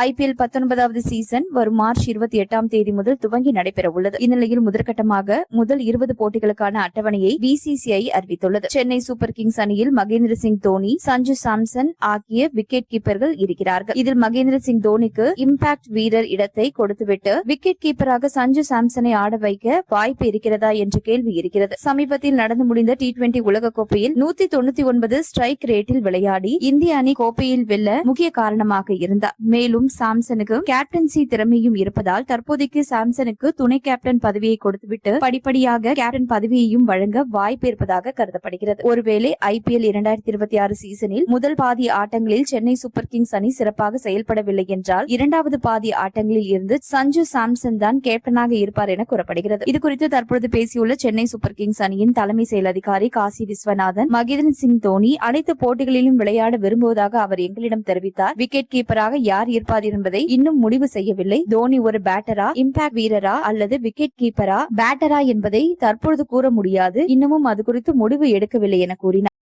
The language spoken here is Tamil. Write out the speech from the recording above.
IPL 19வது சீசன் வரும் மார்ச் 28 முதல் துவங்கி நடைபெற உள்ளது. இந்நிலையில் முதற்கட்டமாக முதல் 20 போட்டிகளுக்கான அட்டவணையை BCCI அறிவித்துள்ளது. சென்னை சூப்பர் கிங்ஸ் அணியில் மகேந்திர சிங் தோனி, சஞ்சு சாம்சன் ஆகிய விக்கெட் கீப்பர்கள் இருக்கிறார்கள். இதில் மகேந்திர சிங் தோனிக்கு இம்பாக்ட் வீரர் இடத்தை கொடுத்துவிட்டு விக்கெட் கீப்பராக சஞ்சு சாம்சனை ஆட வைக்க வாய்ப்பு இருக்கிறதா என்ற கேள்வி இருக்கிறது. சமீபத்தில் நடந்து முடிந்த T20 உலகக்கோப்பையில் 199 ஸ்ட்ரைக் ரேட்டில் விளையாடி இந்திய அணி கோப்பையில் வெல்ல முக்கிய காரணமாக இருந்தார். மேலும் சாம்சனுக்கு கேப்டன்சி திறமையும் இருப்பதால் தற்போதைக்கு சாம்சனுக்கு துணை கேப்டன் பதவியை கொடுத்துவிட்டு படிப்படியாக கேப்டன் பதவியையும் வழங்க வாய்ப்பு இருப்பதாக கருதப்படுகிறது. ஒருவேளை IPL 2026 சீசனில் முதல் பாதி ஆட்டங்களில் சென்னை சூப்பர் கிங்ஸ் அணி சிறப்பாக செயல்படவில்லை என்றால் இரண்டாவது பாதி ஆட்டங்களில் இருந்து சஞ்சு சாம்சன் தான் கேப்டனாக இருப்பார் என கூறப்படுகிறது. இதுகுறித்து தற்பொழுது பேசியுள்ள சென்னை சூப்பர் கிங்ஸ் அணியின் தலைமை செயல் அதிகாரி காசி விஸ்வநாதன், மகேந்திர சிங் தோனி அனைத்து போட்டிகளிலும் விளையாட விரும்புவதாக அவர் எங்களிடம் தெரிவித்தார். விக்கெட் கீப்பராக யார் இருப்பார் என்பதை இன்னும் முடிவு செய்யவில்லை. தோனி ஒரு பேட்டரா, இம்பாக்ட் வீரரா அல்லது விக்கெட் கீப்பரா, பேட்டரா என்பதை தற்பொழுது கூற முடியாது. இன்னமும் அது குறித்து முடிவு எடுக்கவில்லை என கூறினார்.